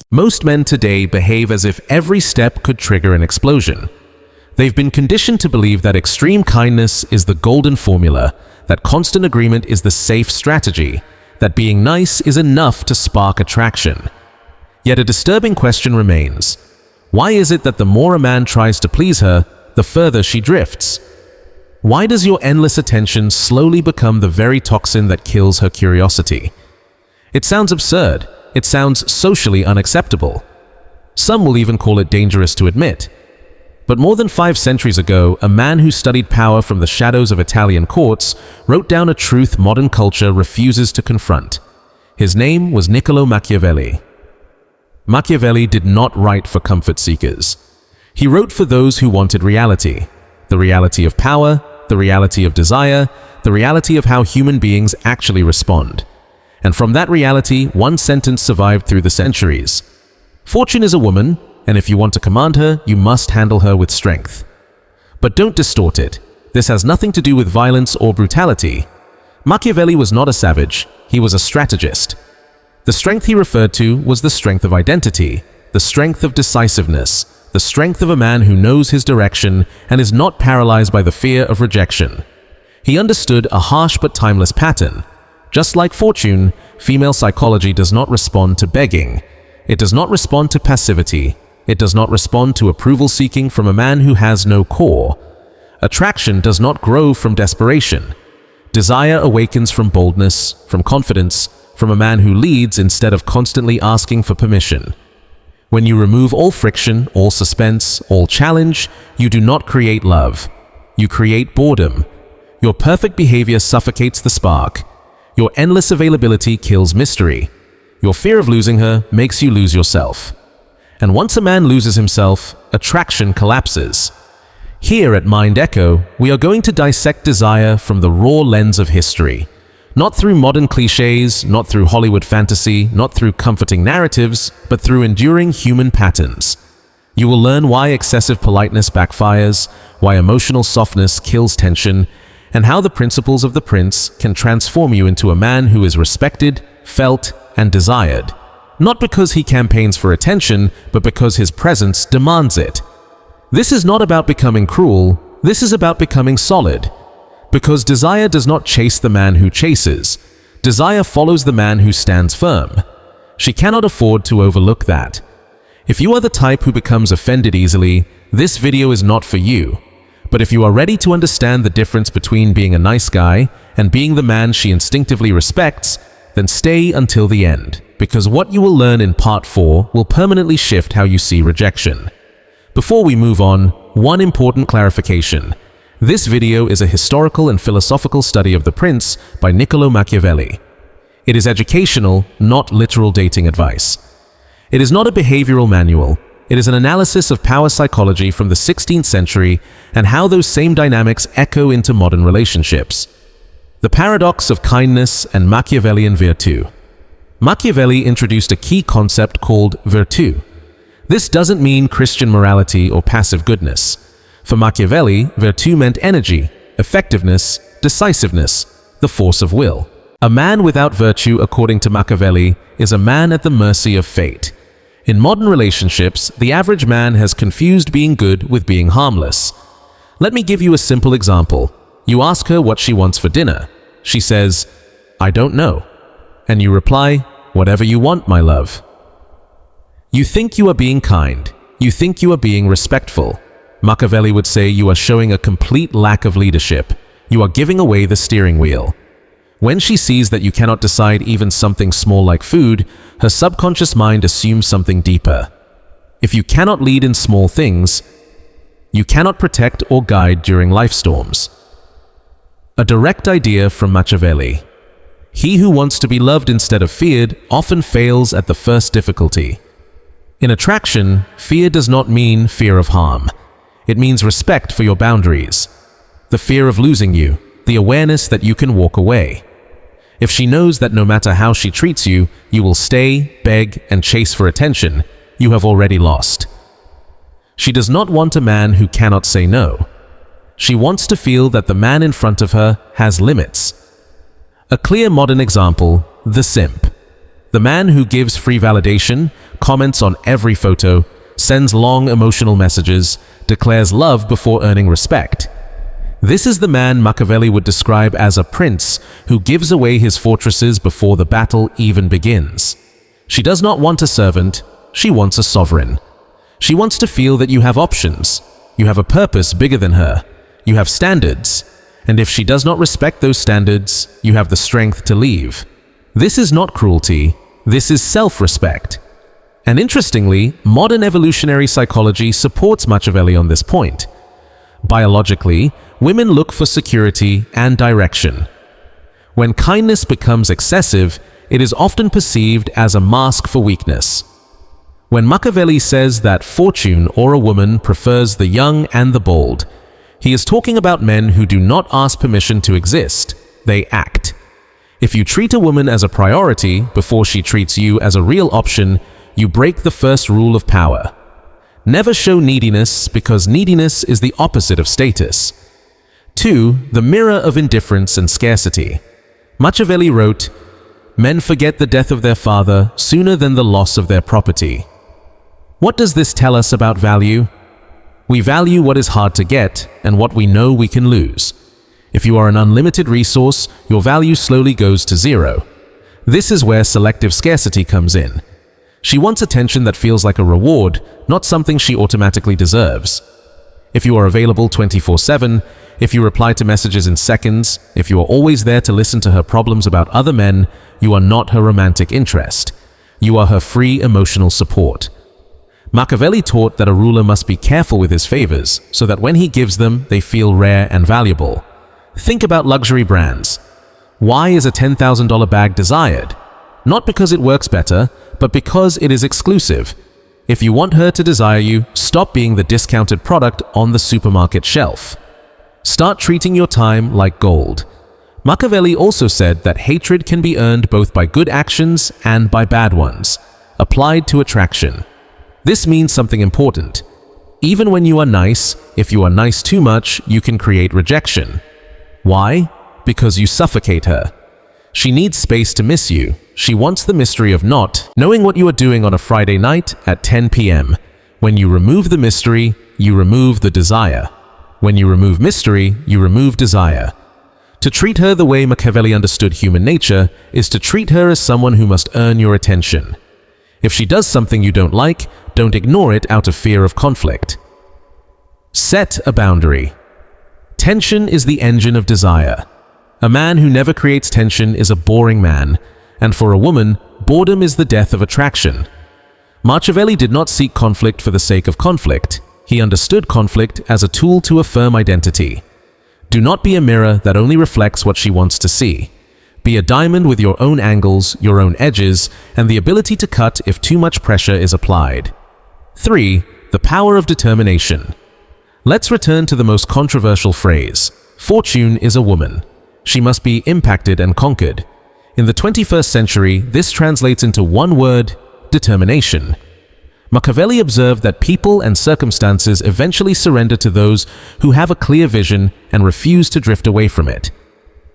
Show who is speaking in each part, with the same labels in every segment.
Speaker 1: Most men today behave as if every step could trigger an explosion. They've been conditioned to believe that extreme kindness is the golden formula, that constant agreement is the safe strategy, that being nice is enough to spark attraction. Yet a disturbing question remains. Why is it that the more a man tries to please her, the further she drifts? Why does your endless attention slowly become the very toxin that kills her curiosity? It sounds absurd. It sounds socially unacceptable. Some will even call it dangerous to admit. But more than 5 centuries ago, a man who studied power from the shadows of Italian courts wrote down a truth modern culture refuses to confront. His name was Niccolò Machiavelli. Machiavelli did not write for comfort seekers. He wrote for those who wanted reality. The reality of power, the reality of desire, the reality of how human beings actually respond. And from that reality, one sentence survived through the centuries. Fortune is a woman, and if you want to command her, you must handle her with strength. But don't distort it. This has nothing to do with violence or brutality. Machiavelli was not a savage, he was a strategist. The strength he referred to was the strength of identity, the strength of decisiveness, the strength of a man who knows his direction and is not paralyzed by the fear of rejection. He understood a harsh but timeless pattern. Just like fortune, female psychology does not respond to begging. It does not respond to passivity. It does not respond to approval seeking from a man who has no core. Attraction does not grow from desperation. Desire awakens from boldness, from confidence, from a man who leads instead of constantly asking for permission. When you remove all friction, all suspense, all challenge, you do not create love. You create boredom. Your perfect behavior suffocates the spark. Your endless availability kills mystery. Your fear of losing her makes you lose yourself. And once a man loses himself, attraction collapses. Here at Mind Echo, we are going to dissect desire from the raw lens of history. Not through modern cliches, not through Hollywood fantasy, not through comforting narratives, but through enduring human patterns. You will learn why excessive politeness backfires, why emotional softness kills tension, and how the principles of the prince can transform you into a man who is respected, felt, and desired. Not because he campaigns for attention, but because his presence demands it. This is not about becoming cruel, this is about becoming solid. Because desire does not chase the man who chases. Desire follows the man who stands firm. She cannot afford to overlook that. If you are the type who becomes offended easily, this video is not for you. But if you are ready to understand the difference between being a nice guy and being the man she instinctively respects, then stay until the end, because what you will learn in part 4 will permanently shift how you see rejection. Before we move on, one important clarification. This video is a historical and philosophical study of The Prince by Niccolò Machiavelli. It is educational, not literal dating advice. It is not a behavioral manual. It is an analysis of power psychology from the 16th century and how those same dynamics echo into modern relationships. The paradox of kindness and Machiavellian Virtù. Machiavelli introduced a key concept called virtù. This doesn't mean Christian morality or passive goodness. For Machiavelli, virtù meant energy, effectiveness, decisiveness, the force of will. A man without virtue, according to Machiavelli, is a man at the mercy of fate. In modern relationships, the average man has confused being good with being harmless. Let me give you a simple example. You ask her what she wants for dinner. She says, "I don't know." And you reply, "Whatever you want, my love." You think you are being kind. You think you are being respectful. Machiavelli would say you are showing a complete lack of leadership. You are giving away the steering wheel. When she sees that you cannot decide even something small like food, her subconscious mind assumes something deeper. If you cannot lead in small things, you cannot protect or guide during life storms. A direct idea from Machiavelli. He who wants to be loved instead of feared often fails at the first difficulty. In attraction, fear does not mean fear of harm. It means respect for your boundaries. The fear of losing you, the awareness that you can walk away. If she knows that no matter how she treats you, you will stay, beg, and chase for attention, you have already lost. She does not want a man who cannot say no. She wants to feel that the man in front of her has limits. A clear modern example, the simp. The man who gives free validation, comments on every photo, sends long emotional messages, declares love before earning respect. This is the man Machiavelli would describe as a prince who gives away his fortresses before the battle even begins. She does not want a servant, she wants a sovereign. She wants to feel that you have options, you have a purpose bigger than her, you have standards, and if she does not respect those standards, you have the strength to leave. This is not cruelty, this is self-respect. And interestingly, modern evolutionary psychology supports Machiavelli on this point. Biologically, women look for security and direction. When kindness becomes excessive, it is often perceived as a mask for weakness. When Machiavelli says that fortune or a woman prefers the young and the bold, he is talking about men who do not ask permission to exist, they act. If you treat a woman as a priority before she treats you as a real option, you break the first rule of power. Never show neediness because neediness is the opposite of status. 2. The mirror of indifference and scarcity. Machiavelli wrote, "Men forget the death of their father sooner than the loss of their property." What does this tell us about value? We value what is hard to get and what we know we can lose. If you are an unlimited resource, your value slowly goes to zero. This is where selective scarcity comes in. She wants attention that feels like a reward, not something she automatically deserves. If you are available 24/7, if you reply to messages in seconds, if you are always there to listen to her problems about other men, you are not her romantic interest. You are her free emotional support. Machiavelli taught that a ruler must be careful with his favors, so that when he gives them, they feel rare and valuable. Think about luxury brands. Why is a $10,000 bag desired? Not because it works better, but because it is exclusive. If you want her to desire you, stop being the discounted product on the supermarket shelf. Start treating your time like gold. Machiavelli also said that hatred can be earned both by good actions and by bad ones, applied to attraction. This means something important. Even when you are nice, if you are nice too much, you can create rejection. Why? Because you suffocate her. She needs space to miss you. She wants the mystery of not knowing what you are doing on a Friday night at 10 p.m. When you remove the mystery, you remove the desire. When you remove mystery, you remove desire. To treat her the way Machiavelli understood human nature is to treat her as someone who must earn your attention. If she does something you don't like, don't ignore it out of fear of conflict. Set a boundary. Tension is the engine of desire. A man who never creates tension is a boring man, and for a woman, boredom is the death of attraction. Machiavelli did not seek conflict for the sake of conflict. He understood conflict as a tool to affirm identity. Do not be a mirror that only reflects what she wants to see. Be a diamond with your own angles, your own edges, and the ability to cut if too much pressure is applied. 3. The power of determination. Let's return to the most controversial phrase. Fortune is a woman. She must be impacted and conquered. In the 21st century, this translates into one word: determination. Machiavelli observed that people and circumstances eventually surrender to those who have a clear vision and refuse to drift away from it.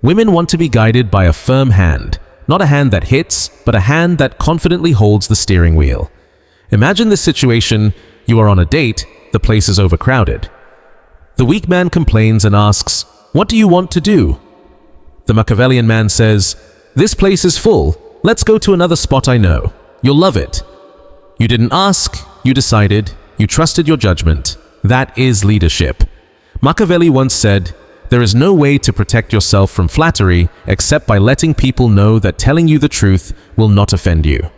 Speaker 1: Women want to be guided by a firm hand, not a hand that hits, but a hand that confidently holds the steering wheel. Imagine this situation: you are on a date, the place is overcrowded. The weak man complains and asks, "What do you want to do?" The Machiavellian man says, "This place is full. Let's go to another spot I know. You'll love it." You didn't ask, you decided, you trusted your judgment. That is leadership. Machiavelli once said, "There is no way to protect yourself from flattery except by letting people know that telling you the truth will not offend you."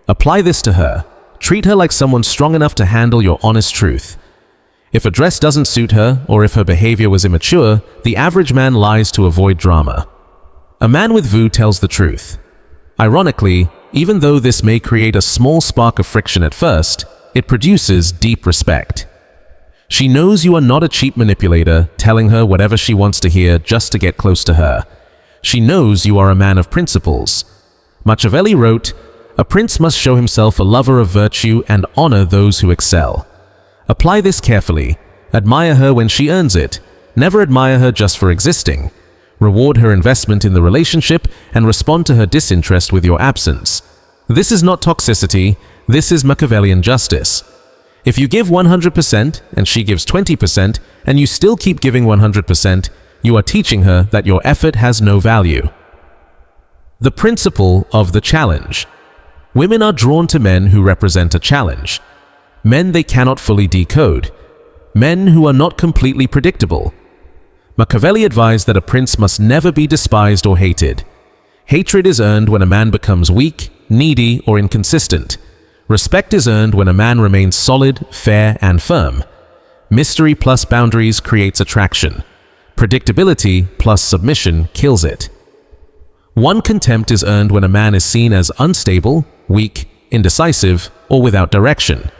Speaker 1: Apply this to her. Treat her like someone strong enough to handle your honest truth. If a dress doesn't suit her, or if her behavior was immature, the average man lies to avoid drama. A man with VU tells the truth. Ironically, even though this may create a small spark of friction at first, it produces deep respect. She knows you are not a cheap manipulator telling her whatever she wants to hear just to get close to her. She knows you are a man of principles. Machiavelli wrote, "A prince must show himself a lover of virtue and honor those who excel." Apply this carefully. Admire her when she earns it. Never admire her just for existing. Reward her investment in the relationship and respond to her disinterest with your absence. This is not toxicity, this is Machiavellian justice. If you give 100% and she gives 20% and you still keep giving 100%, you are teaching her that your effort has no value. The principle of the challenge. Women are drawn to men who represent a challenge. Men they cannot fully decode. Men who are not completely predictable. Machiavelli advised that a prince must never be despised or hated. Hatred is earned when a man becomes weak, needy, or inconsistent. Respect is earned when a man remains solid, fair, and firm. Mystery plus boundaries creates attraction. Predictability plus submission kills it. One contempt is earned when a man is seen as unstable, weak, indecisive, or without direction.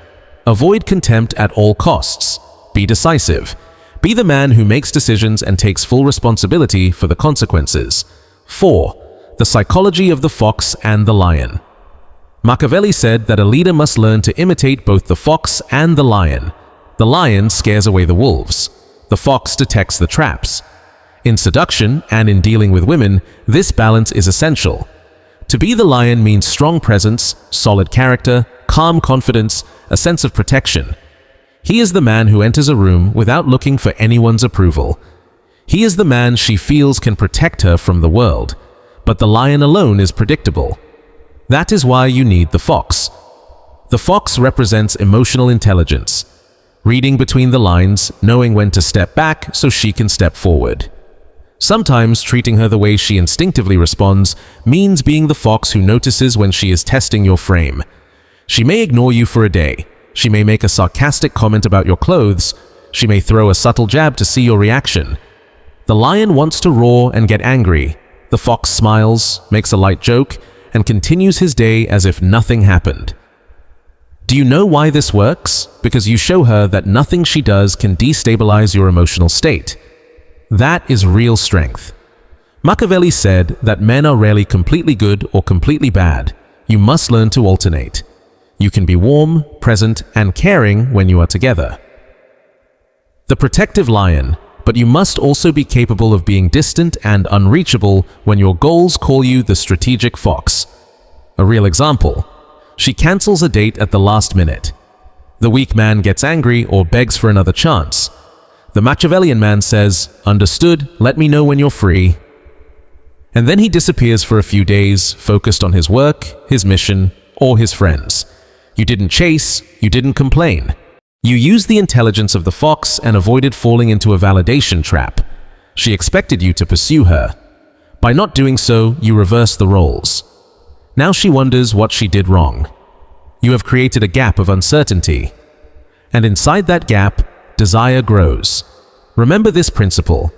Speaker 1: Avoid contempt at all costs. Be decisive. Be the man who makes decisions and takes full responsibility for the consequences. 4. The psychology of the fox and the lion. Machiavelli said that a leader must learn to imitate both the fox and the lion. The lion scares away the wolves. The fox detects the traps. In seduction and in dealing with women, this balance is essential. To be the lion means strong presence, solid character, calm confidence, a sense of protection. He is the man who enters a room without looking for anyone's approval. He is the man she feels can protect her from the world. But the lion alone is predictable. That is why you need the fox. The fox represents emotional intelligence, reading between the lines, knowing when to step back so she can step forward. Sometimes treating her the way she instinctively responds means being the fox who notices when she is testing your frame. She may ignore you for a day. She may make a sarcastic comment about your clothes. She may throw a subtle jab to see your reaction. The lion wants to roar and get angry. The fox smiles, makes a light joke, and continues his day as if nothing happened. Do you know why this works? Because you show her that nothing she does can destabilize your emotional state. That is real strength. Machiavelli said that men are rarely completely good or completely bad. You must learn to alternate. You can be warm, present, and caring when you are together. The protective lion. But you must also be capable of being distant and unreachable when your goals call you the strategic fox. A real example. She cancels a date at the last minute. The weak man gets angry or begs for another chance. The Machiavellian man says, "Understood, let me know when you're free." And then he disappears for a few days, focused on his work, his mission, or his friends. You didn't chase, you didn't complain. You used the intelligence of the fox and avoided falling into a validation trap. She expected you to pursue her. By not doing so, you reversed the roles. Now she wonders what she did wrong. You have created a gap of uncertainty. And inside that gap, desire grows. Remember this principle.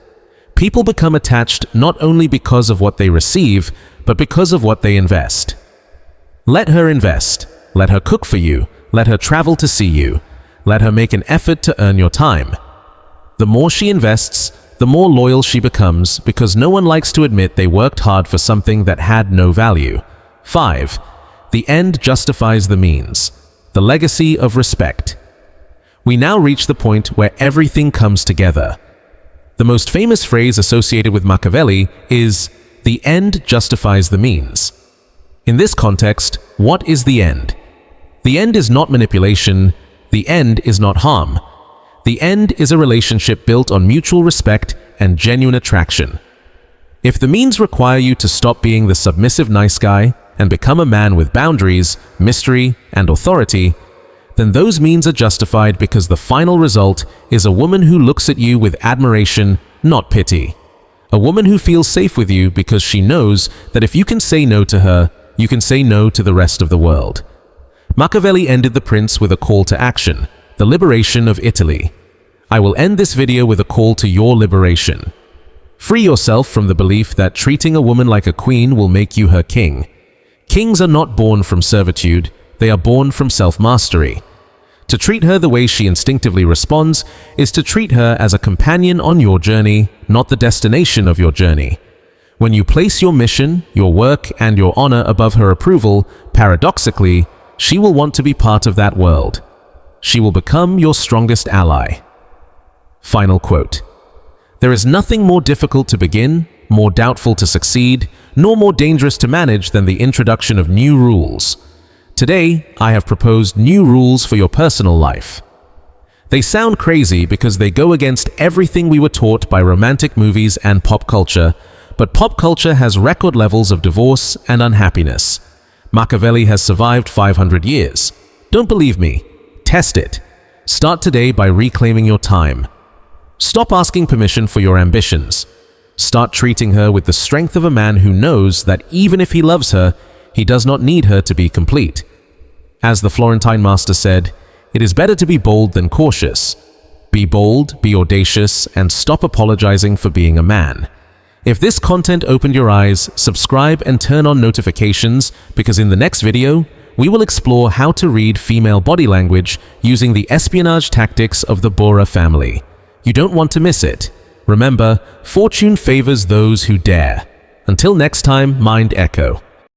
Speaker 1: People become attached not only because of what they receive, but because of what they invest. Let her invest. Let her cook for you. Let her travel to see you. Let her make an effort to earn your time. The more she invests, the more loyal she becomes because no one likes to admit they worked hard for something that had no value. 5. The end justifies the means. The legacy of respect. We now reach the point where everything comes together. The most famous phrase associated with Machiavelli is, "The end justifies the means." In this context, what is the end? The end is not manipulation. The end is not harm. The end is a relationship built on mutual respect and genuine attraction. If the means require you to stop being the submissive nice guy and become a man with boundaries, mystery, and authority, then those means are justified because the final result is a woman who looks at you with admiration, not pity. A woman who feels safe with you because she knows that if you can say no to her, you can say no to the rest of the world. Machiavelli ended the prince with a call to action, the liberation of Italy. I will end this video with a call to your liberation. Free yourself from the belief that treating a woman like a queen will make you her king. Kings are not born from servitude, they are born from self-mastery. To treat her the way she instinctively responds is to treat her as a companion on your journey, not the destination of your journey. When you place your mission, your work, and your honor above her approval, paradoxically, she will want to be part of that world. She will become your strongest ally. Final quote. There is nothing more difficult to begin, more doubtful to succeed, nor more dangerous to manage than the introduction of new rules. Today, I have proposed new rules for your personal life. They sound crazy because they go against everything we were taught by romantic movies and pop culture, but pop culture has record levels of divorce and unhappiness. Machiavelli has survived 500 years. Don't believe me? Test it. Start today by reclaiming your time. Stop asking permission for your ambitions. Start treating her with the strength of a man who knows that even if he loves her, he does not need her to be complete. As the Florentine master said, it is better to be bold than cautious. Be bold, be audacious, and stop apologizing for being a man. If this content opened your eyes, subscribe and turn on notifications, because in the next video, we will explore how to read female body language using the espionage tactics of the Bora family. You don't want to miss it. Remember, fortune favors those who dare. Until next time, mind echo.